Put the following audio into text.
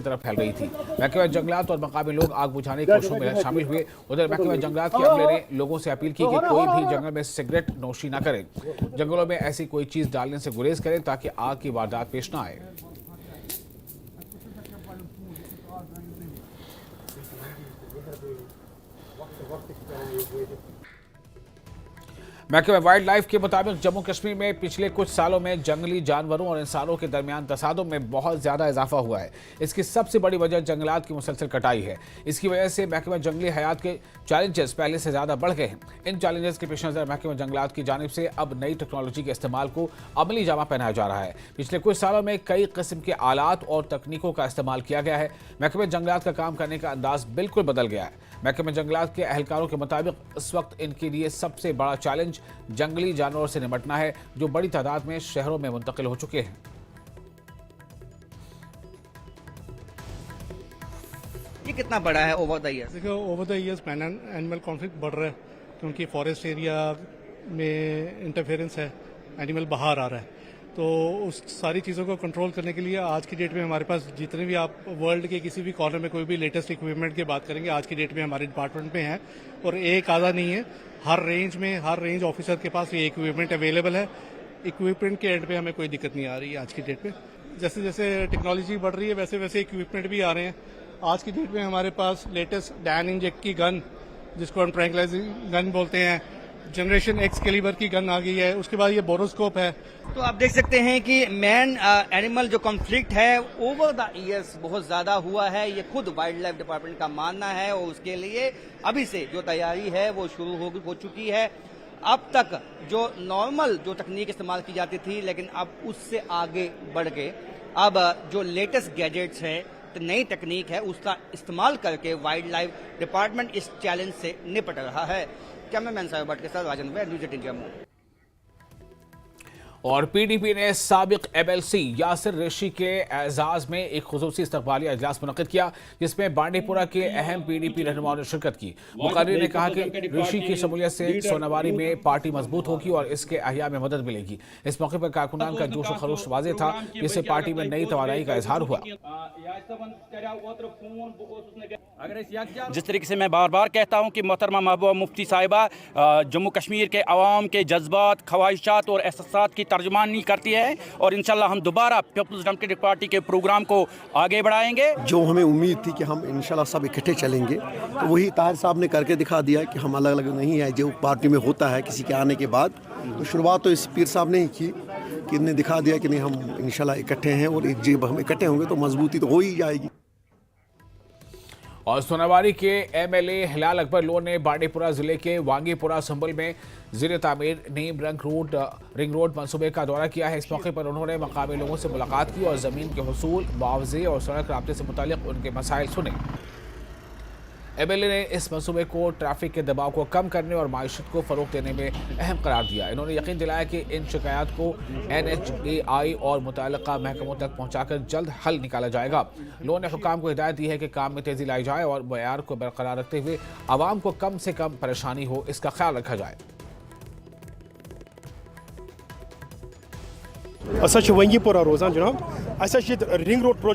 तरफ फैल रही थी। महकमा जंगलात और मकामी लोग आग बुझाने की कोशिशों में शामिल हुए। उधर महकमा जंगलात के अमले ने लोगों से अपील की कि कोई भी जंगल में सिगरेट नोशी न करे, जंगलों में ऐसी कोई चीज डालने से गुरेज करें ताकि आग की वारदात पेश न आए। महकमा वाइल्ड लाइफ के मुताबिक जम्मू कश्मीर में पिछले कुछ सालों में जंगली जानवरों और इंसानों के दरमियान तसादुम में बहुत ज्यादा इजाफा हुआ है। इसकी सबसे बड़ी वजह जंगलात की मुसलसल कटाई है। इसकी वजह से महकमा जंगली हयात के चैलेंजेस पहले से ज्यादा बढ़ गए हैं। इन चैलेंजेस के पेश नजर महकमा जंगलात की जानिब से अब नई टेक्नोलॉजी के इस्तेमाल को अमली जामा पहनाया जा रहा है। पिछले कुछ सालों में कई किस्म के आलात और तकनीकों का इस्तेमाल किया गया है। महकमा जंगलात का काम करने का अंदाज बिल्कुल बदल गया है। महकमा जंगलात के अहलकारों के मुताबिक इस वक्त इनके लिए सबसे बड़ा चैलेंज जंगली जानवरों से निपटना है, जो बड़ी तादाद में शहरों में मुंतकिल हो चुके हैं। ये कितना बड़ा है ओवर द ईयर्स? देखो, over the years man animal conflict बढ़ रहा है क्योंकि फॉरेस्ट एरिया में इंटरफेरेंस है, एनिमल बाहर आ रहा है। तो उस सारी चीज़ों को कंट्रोल करने के लिए आज की डेट में हमारे पास जितने भी आप वर्ल्ड के किसी भी कॉर्नर में कोई भी लेटेस्ट इक्विपमेंट की बात करेंगे, आज की डेट में हमारे डिपार्टमेंट में है। और एक आधा नहीं है, हर रेंज ऑफिसर के पास ये इक्विपमेंट अवेलेबल है। इक्विपमेंट के एंड पे हमें कोई दिक्कत नहीं आ रही है आज की डेट में। जैसे जैसे टेक्नोलॉजी बढ़ रही है वैसे वैसे इक्विपमेंट भी आ रहे हैं। आज की डेट में हमारे पास लेटेस्ट डैन इंजेक्ट की गन, जिसको हम ट्रैंक्विलाइजिंग गन बोलते हैं, जनरेशन एक्स कैलिबर की गन आ गई है। उसके बाद ये बोरोस्कोप है। तो आप देख सकते हैं कि मैन एनिमल जो कॉन्फ्लिक्ट है ओवर द ईयर्स बहुत ज्यादा हुआ है। ये खुद वाइल्ड लाइफ डिपार्टमेंट का मानना है और उसके लिए अभी से जो तैयारी है वो शुरू हो चुकी है। अब तक जो नॉर्मल जो तकनीक इस्तेमाल की जाती थी, लेकिन अब उससे आगे बढ़ के अब जो लेटेस्ट गैजेट्स है, नई तकनीक है, उसका इस्तेमाल करके वाइल्ड लाइफ डिपार्टमेंट इस चैलेंज से निपट रहा है। कैमरामैन साहब भट्ट के साथ राजन भाई, न्यूज़ 18 जम्मू। और पीडीपी ने साबिक एमएलसी यासिर रेशी के एजाज में एक खुसूसी इस्तकबालिया इजलास मुनक्किद किया, जिसमें बांडीपुरा के अहम पीडीपी रहनुमाओं ने शिरकत की। मुकर्रिर ने कहा कि रेशी की शमूलियत से सोनावारी में पार्टी मजबूत होगी और इसके अहिया में मदद मिलेगी। इस मौके पर कारकुनान का जोश व खरोश वाज़ेह था, जिससे पार्टी में नई तवानाई का इजहार हुआ। जिस तरीके से मैं बार बार कहता हूँ कि मोहतरमा महबूबा मुफ्ती साहिबा जम्मू कश्मीर के अवाम के जज्बात, ख्वाहिशात और एहसासात की तर्जुमानी करती है और इंशाल्लाह हम दोबारा पीपल्स डेमोक्रेटिक पार्टी के प्रोग्राम को आगे बढ़ाएंगे। जो हमें उम्मीद थी कि हम इंशाल्लाह सब इकट्ठे चलेंगे, तो वही ताहिर साहब ने करके दिखा दिया कि हम अलग अलग नहीं है। जो पार्टी में होता है किसी के आने के बाद, तो शुरुआत तो इस पीर साहब ने ही की कि इन्हें दिखा दिया कि नहीं, हम इंशाल्लाह इकट्ठे हैं और जब हम इकट्ठे होंगे तो मजबूती तो हो ही जाएगी। और सोनावारी के एमएलए हिलाल अकबर लोन ने बांडीपुरा जिले के वांगीपुरा संभल में ज़ेर तामीर नीम रिंग रोड मंसूबे का दौरा किया है। इस मौके पर उन्होंने मकामी लोगों से मुलाकात की और ज़मीन के हुसूल, मुआवजे और सड़क राब्ते से मुतालिक उनके मसाइल सुने। एमएलए ने इस मंसूबे को ट्रैफिक के दबाव को कम करने और माइशत को फ़रोग़ देने में अहम करार दिया। इन्होंने यकीन दिलाया कि इन शिकायत को NHAI और मुतल्लिक़ा महकमों तक पहुँचाकर जल्द हल निकाला जाएगा। लोगों ने हुक्काम को हिदायत दी है कि काम में तेज़ी लाई जाए और मयार को बरकरार रखते हुए आवाम को कम से कम परेशानी हो, इसका ख्याल रखा जाए। वंगीपुरा रोजान जनाब, रिंग रोड